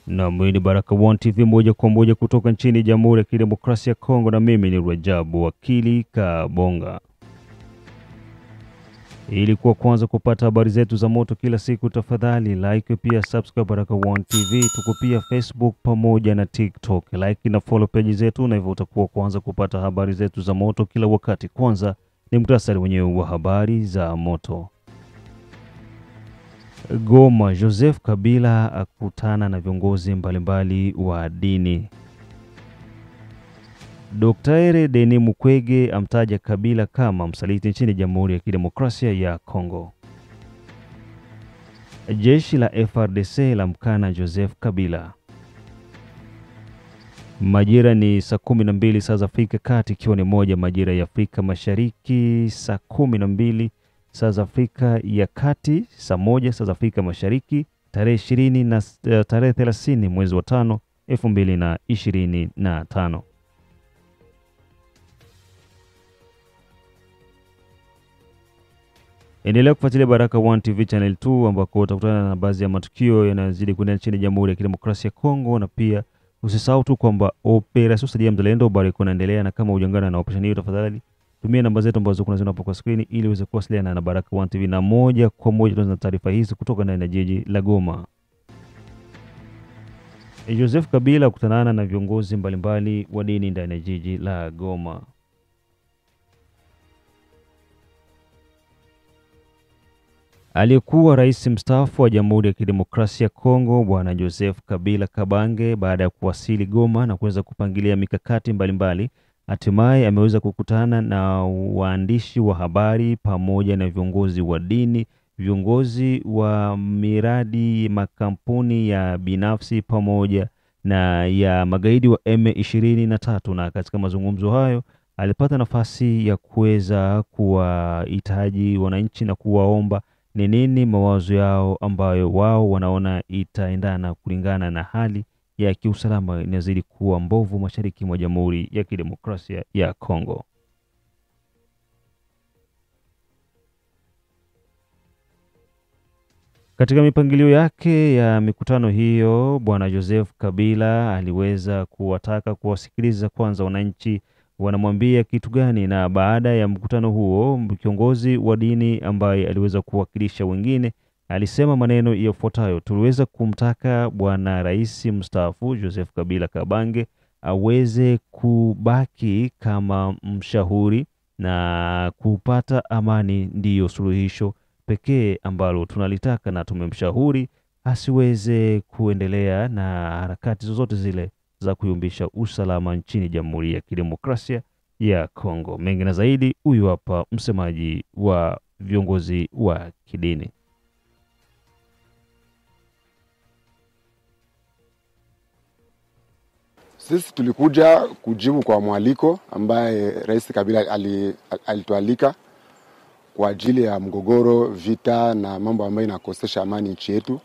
Na mwini Baraka1 TV moja kwa moja kutoka nchini Jamhuri ya Kidemokrasia ya Kongo, na mimi ni Rajabu Wakili Kabonga. Ili kuwa kwanza kupata habari zetu za moto kila siku, tafadhali like pia subscribe Baraka1 TV. Tuko pia Facebook pamoja na TikTok. Like na follow page zetu, na hivyo utakuwa kwanza kupata habari zetu za moto kila wakati. Kwanza ni muhtasari wenyewe wa habari za moto. Goma, Joseph Kabila akutana na viongozi mbalimbali wa dini. Dr. Denis Mukwege amtaja Kabila kama msaliti nchini Jamhuri ya Kidemokrasia ya Kongo. Jeshi la FARDC lamkana Joseph Kabila. Majira ni saa 12 saa za Afrika Kati, ikiwa ni moja majira ya Afrika Mashariki, saa 12 saa za Afrika ya Kati, saa 1 saa za Afrika Mashariki, tarehe 20 na tarehe 30 mwezi wa 5 2025. Endelea kufuatilia Baraka1 TV channel 2 ambako utakutana na baadhi ya matukio yanayozidi kuendelea nchini Jamhuri ya Kidemokrasia ya Kongo, na pia usisahau tu kwamba Operation Saidia Mzalendo bado inaendelea, na kama hujangana na operation hiyo, tafadhali tumia namba zetu ambazo kunaziona hapo kwa screen ili uweze kuwasiliana na Baraka1 TV, na moja kwa moja tunaanza taarifa hizi kutoka ndani ya jiji la Goma. Joseph Kabila kutanana na viongozi mbalimbali wa dini ndani ya jiji la Goma. Aliyekuwa rais mstaafu wa Jamhuri ya Kidemokrasia ya Kongo Bwana Joseph Kabila Kabange, baada ya kuwasili Goma na kuweza kupangilia mikakati mbalimbali, hatimaye ameweza kukutana na waandishi wa habari pamoja na viongozi wa dini, viongozi wa miradi, makampuni ya binafsi pamoja na ya magaidi wa M23, na katika mazungumzo hayo alipata nafasi ya kuweza kuwahitaji wananchi na kuwaomba ni nini mawazo yao ambayo wao wanaona itaendana kulingana na hali ya kiusalama inazidi kuwa mbovu mashariki mwa Jamhuri ya Kidemokrasia ya Kongo. Katika mipangilio yake ya mikutano hiyo, Bwana Joseph Kabila aliweza kuwataka kuwasikiliza kwanza wananchi wanamwambia kitu gani, na baada ya mkutano huo kiongozi wa dini ambaye aliweza kuwakilisha wengine alisema maneno yafuatayo: tuliweza kumtaka Bwana Rais mstaafu Joseph Kabila Kabange aweze kubaki kama mshauri, na kupata amani ndiyo suluhisho pekee ambalo tunalitaka, na tumemshauri asiweze kuendelea na harakati zozote zile za kuyumbisha usalama nchini Jamhuri ya Kidemokrasia ya Kongo. Mengi na zaidi, huyu hapa msemaji wa viongozi wa kidini. Sisi tulikuja kujibu kwa mwaliko ambaye Rais Kabila alitualika kwa ajili ya mgogoro, vita na mambo ambayo inakosesha amani nchi yetu,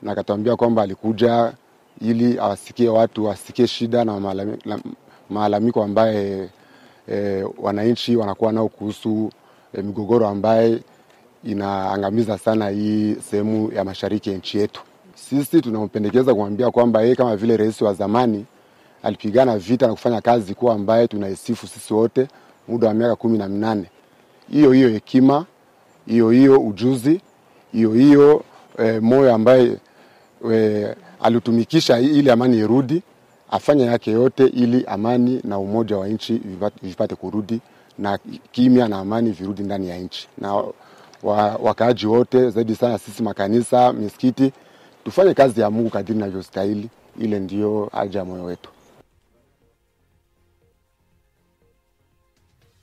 na akatuambia kwamba alikuja ili awasikie watu, wasikie shida na malalamiko ambaye wananchi wanakuwa nao kuhusu migogoro ambaye inaangamiza sana hii sehemu ya mashariki ya nchi yetu. Sisi tunampendekeza kumwambia kwamba yeye kama vile rais wa zamani alipigana vita na kufanya kazi kwa ambaye tunaisifu sisi wote muda wa miaka 18. Hiyo hekima, hiyo ujuzi, hiyo moyo ambaye alitumikisha ili amani irudi, afanya yake yote ili amani na umoja wa nchi vipate kurudi, na kimya na amani virudi ndani ya nchi. Na wakaaji wote, zaidi sana sisi makanisa, misikiti, tufanye kazi ya Mungu kadiri inavyostahili. Ile ndio haja ya moyo wetu.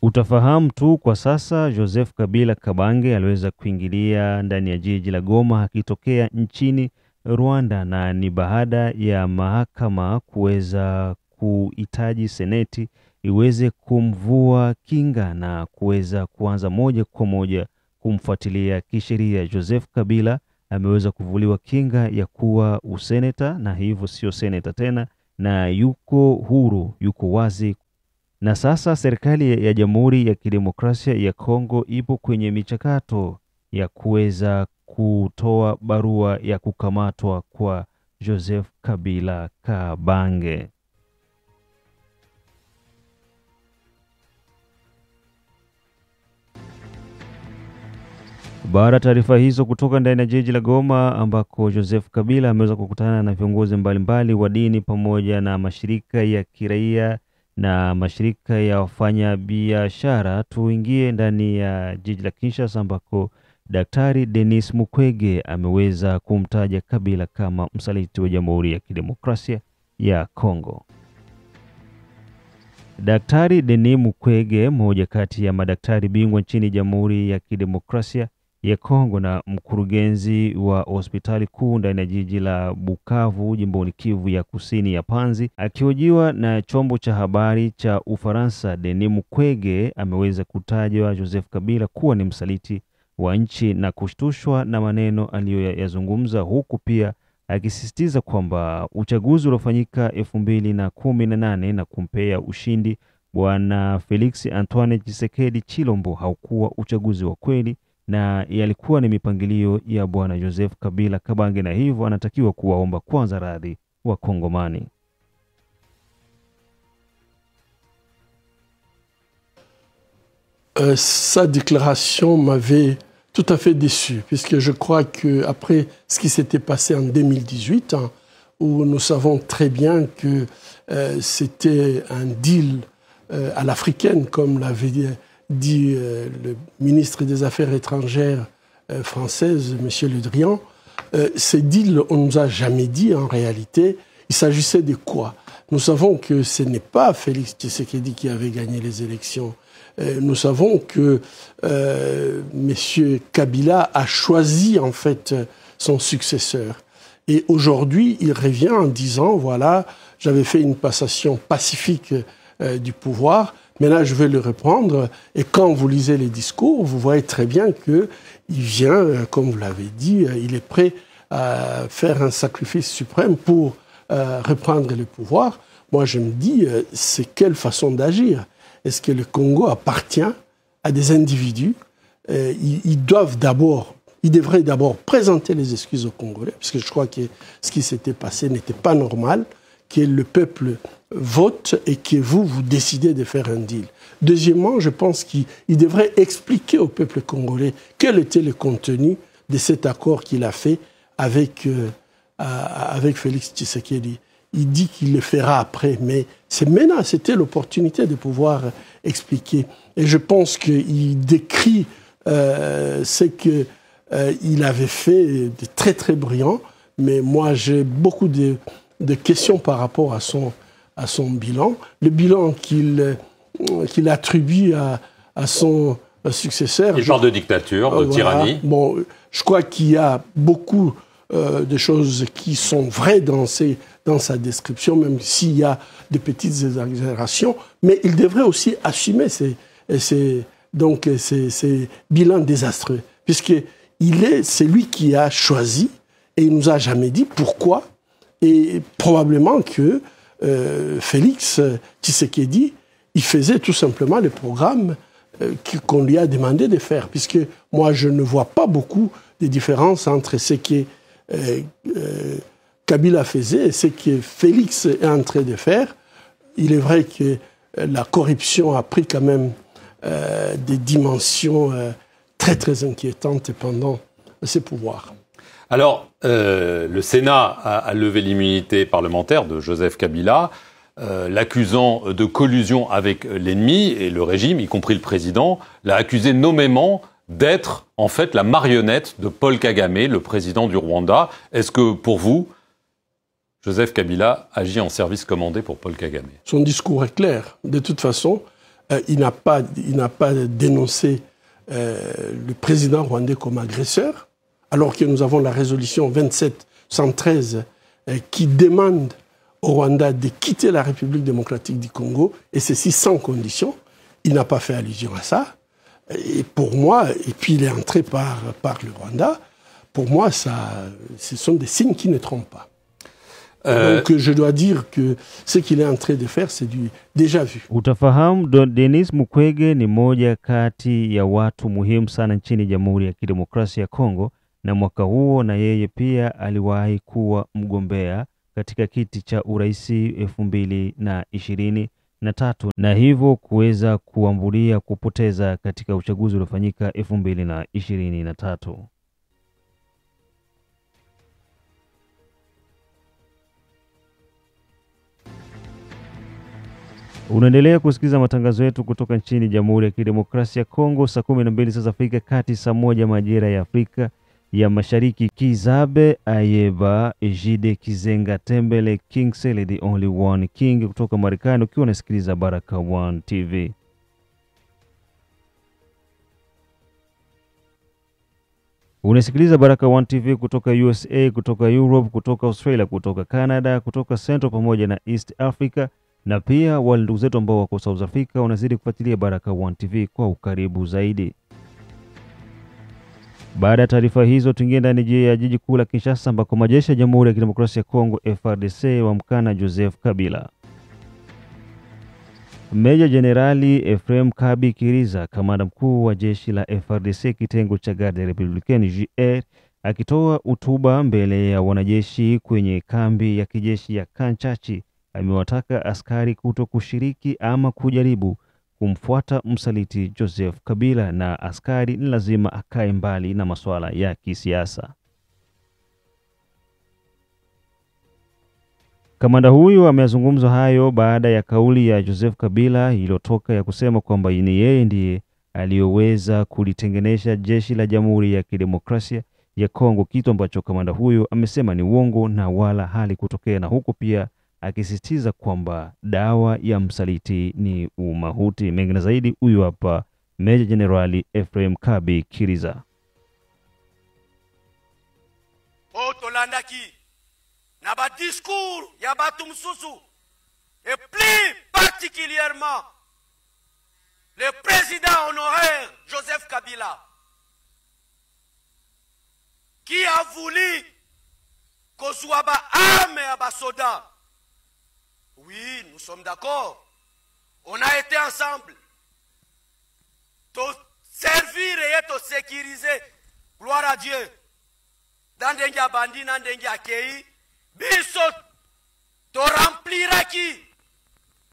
Utafahamu tu kwa sasa Joseph Kabila Kabange aliweza kuingilia ndani ya jiji la Goma akitokea nchini Rwanda, na ni baada ya mahakama kuweza kuhitaji seneti iweze kumvua kinga na kuweza kuanza moja kwa moja kumfuatilia kisheria. Joseph Kabila ameweza kuvuliwa kinga ya kuwa useneta, na hivyo sio seneta tena, na yuko huru, yuko wazi. Na sasa serikali ya Jamhuri ya Kidemokrasia ya Kongo ipo kwenye michakato ya kuweza kutoa barua ya kukamatwa kwa Joseph Kabila Kabange. Baada ya taarifa hizo kutoka ndani ya jiji la Goma ambako Joseph Kabila ameweza kukutana na viongozi mbalimbali wa dini pamoja na mashirika ya kiraia na mashirika ya wafanyabiashara, tuingie ndani ya jiji la Kinshasa ambako Daktari Denis Mukwege ameweza kumtaja Kabila kama msaliti wa Jamhuri ya Kidemokrasia ya Kongo. Daktari Denis Mukwege, mmoja kati ya madaktari bingwa nchini Jamhuri ya Kidemokrasia ya Kongo na mkurugenzi wa hospitali kuu ndani ya jiji la Bukavu, jimboni Kivu ya Kusini ya Panzi, akihojiwa na chombo cha habari cha Ufaransa, Denis Mukwege ameweza kutajwa Joseph Kabila kuwa ni msaliti wa nchi na kushtushwa na maneno aliyoyazungumza, huku pia akisisitiza kwamba uchaguzi uliofanyika 2018 na kumpea ushindi Bwana Felix Antoine Tshisekedi Chilombo haukuwa uchaguzi wa kweli na yalikuwa ni mipangilio ya Bwana Joseph Kabila Kabange, na hivyo anatakiwa kuwaomba kwanza radhi wa Kongomani. Sa déclaration m'avait tout à fait déçu, puisque je crois qu'après ce qui s'était passé en 2018, où nous savons très bien que c'était un deal à l'africaine, comme l'avait dit le ministre des Affaires étrangères française, M. Le Drian, ces deals, on ne nous a jamais dit en réalité, il s'agissait de quoi? Nous savons que ce n'est pas Félix Tshisekedi qui avait gagné les élections. Nous savons que M. Kabila a choisi en fait son successeur. Et aujourd'hui, il revient en disant, voilà, j'avais fait une passation pacifique du pouvoir, mais là je vais le reprendre. Et quand vous lisez les discours, vous voyez très bien qu'il vient, comme vous l'avez dit, il est prêt à faire un sacrifice suprême pour reprendre le pouvoir. Moi je me dis, c'est quelle façon d'agir? Est-ce que le Congo appartient à des individus? Ils devraient d'abord présenter les excuses aux Congolais, parce que je crois que ce qui s'était passé n'était pas normal, que le peuple vote et que vous décidez de faire un deal. Deuxièmement, je pense qu'il devrait expliquer au peuple congolais quel était le contenu de cet accord qu'il a fait avec Félix Tshisekedi. Il dit qu'il le fera après, mais c'est maintenant, c'était l'opportunité de pouvoir expliquer. Et je pense qu'il décrit ce qu'il avait fait de très très brillant, mais moi j'ai beaucoup de questions par rapport à son bilan. Le bilan qu'il attribue à son successeur. Il parle de dictature, de tyrannie. Bon, je crois qu'il y a beaucoup de choses qui sont vraies dans sa description, même s'il y a de petites exagérations, mais il devrait aussi assumer ces bilans désastreux, c'est lui qui a choisi et il nous a jamais dit pourquoi, et probablement que Félix Tshisekedi, il faisait tout simplement le programme qu'on lui a demandé de faire, puisque moi je ne vois pas beaucoup de différence entre ce que Kabila faisait et ce que Félix est en train de faire. Il est vrai que la corruption a pris quand même des dimensions très très inquiétantes pendant ses pouvoirs. Alors, le Sénat a levé l'immunité parlementaire de Joseph Kabila, l'accusant de collusion avec l'ennemi, et le régime, y compris le président, l'a accusé nommément d'être en fait la marionnette de Paul Kagame, le président du Rwanda. Est-ce que pour vous, Joseph Kabila agit en service commandé pour Paul Kagame? Son discours est clair. De toute façon, il n'a pas dénoncé le président rwandais comme agresseur, alors que nous avons la résolution 2713 qui demande au Rwanda de quitter la République démocratique du Congo, et ceci sans condition. Il n'a pas fait allusion à ça. Et pour moi, et puis il est entré par le Rwanda, pour moi, ce sont des signes qui ne trompent pas. Donc je dois dire que ce qu'il est en train de faire, c'est du déjà vu. Utafahamu Denis Mukwege ni moja kati ya watu muhimu sana nchini Jamhuri ya Kidemokrasia ya Kongo, na mwaka huo na yeye pia aliwahi kuwa mgombea katika kiti cha uraisi 2023 na hivyo kuweza kuambulia kupoteza katika uchaguzi uliofanyika 2023. Unaendelea kusikiliza matangazo yetu kutoka nchini Jamhuri ya Kidemokrasia ya Kongo. Saa 12 saa za Afrika Kati, saa 1 majira ya Afrika ya Mashariki. Kizabe Ayeba Ejide Kizenga Tembele King Sele the only one king kutoka Marekani, ukiwa unasikiliza Baraka One TV. Unasikiliza Baraka One TV kutoka USA, kutoka Europe, kutoka Australia, kutoka Canada, kutoka Central pamoja na East Africa, na pia wale ndugu zetu ambao wako South Africa wanazidi kufuatilia Baraka One TV kwa ukaribu zaidi. Baada ya taarifa hizo, tuingie ndani ya jiji kuu la Kinshasa ambako majeshi ya Jamhuri ya Kidemokrasia ya Kongo FARDC wamkana Joseph Kabila. Meja Jenerali Ephraim Kabi Kiriza, kamanda mkuu wa jeshi la FARDC kitengo cha Garde Republicaine JR, akitoa hotuba mbele ya wanajeshi kwenye kambi ya kijeshi ya Kanchachi, amewataka askari kuto kushiriki ama kujaribu kumfuata msaliti Joseph Kabila, na askari ni lazima akae mbali na masuala ya kisiasa. Kamanda huyu amezungumza hayo baada ya kauli ya Joseph Kabila iliyotoka ya kusema kwamba ni yeye ndiye aliyoweza kulitengenesha jeshi la Jamhuri ya Kidemokrasia ya Kongo, kitu ambacho kamanda huyu amesema ni uongo na wala hali kutokea, na huko pia akisisitiza kwamba dawa ya msaliti ni umahuti. Mengine zaidi, huyu hapa Meja Jenerali Ephraim Kabi Kiriza. Otolandaki na ba discours ya batu msusu, et plus particulièrement le président honoraire Joseph Kabila, qui a voulu kozwa ba arme ya ba soda. Oui, nous sommes d'accord. On a été ensemble. To servir et to sécuriser. Gloire à Dieu. Dans dengi a bandi, dans dengi a kei. Biso to remplira qui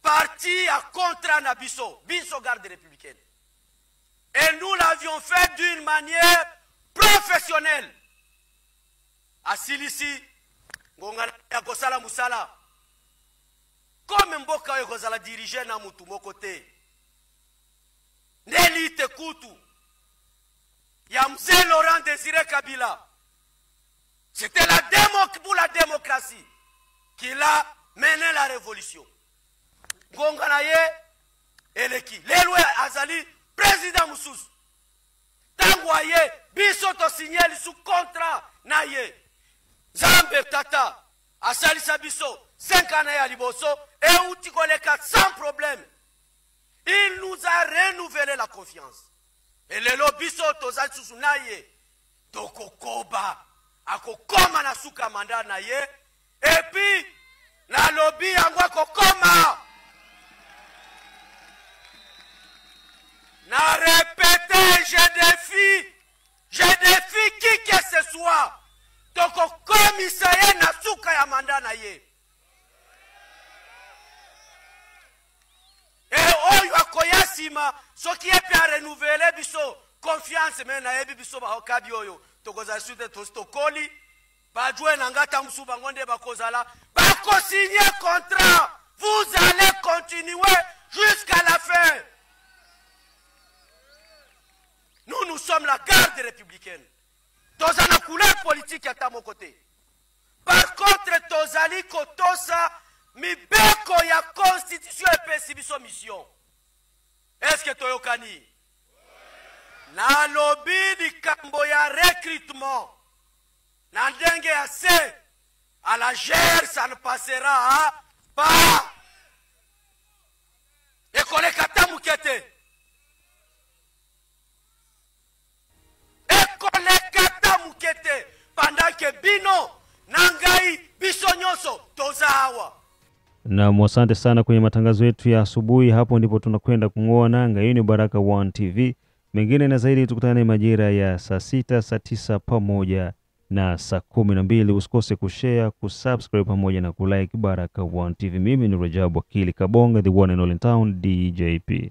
parti à contre Nabiso. Biso garde républicaine. Et nous l'avions fait d'une manière professionnelle. À Silisi, ngongana ya kosala musala. Comme mboka yokozala diriger na mutu moko te. Nelite kutu ya mzee Laurent Désiré Kabila. C'était pour la démocratie qu'il a mené la révolution. Ngongana ye eleki. Lelwe azali président Moussous. Tangwa ye biso to signal sous contrat na ye. Zambe tata asali sabiso 5 ans ya liboso et utikoleka sans problème. Il nous a renouvelé la confiance. Et le lobiso tozali susu na ye tokokoba akokoma na suka manda na ye, et puis na lobi yango akokoma na répéter je défie qui que ce soit tokokomisa ye na suka ya manda na ye. Et oyo akoya sima soki epe a renouveler biso confiance mais na yebi biso ba okabi oyo tokoza suite tostokoli ba jouer na ngata musuba ngonde bakozala ba co-signer contrat. Vous allez continuer jusqu'à la fin. Nous sommes la garde républicaine. Tozana couleur politique à ta mon côté. Par contre, tozali kotosa mibeko ya constitution et pesibiso mission. Est-ce que toyokani? Na lobby di kambo ya recrutement. Na ndenge ya se. À la gère, ça ne passera pas. Ekole kata mukete. Ekole kata mukete. Pendant que bino, nangai, biso nyoso, tozawa. Na asante sana kwenye matangazo yetu ya asubuhi. Hapo ndipo tunakwenda kung'oa nanga. Hii ni Baraka One TV. Mengine na zaidi tukutane majira ya saa 6, saa 9 pamoja na saa 12. Usikose kushare, kusubscribe pamoja na kulike Baraka1 TV. Mimi ni Rajabu Akili Kabonga, the one and all in town, DJP.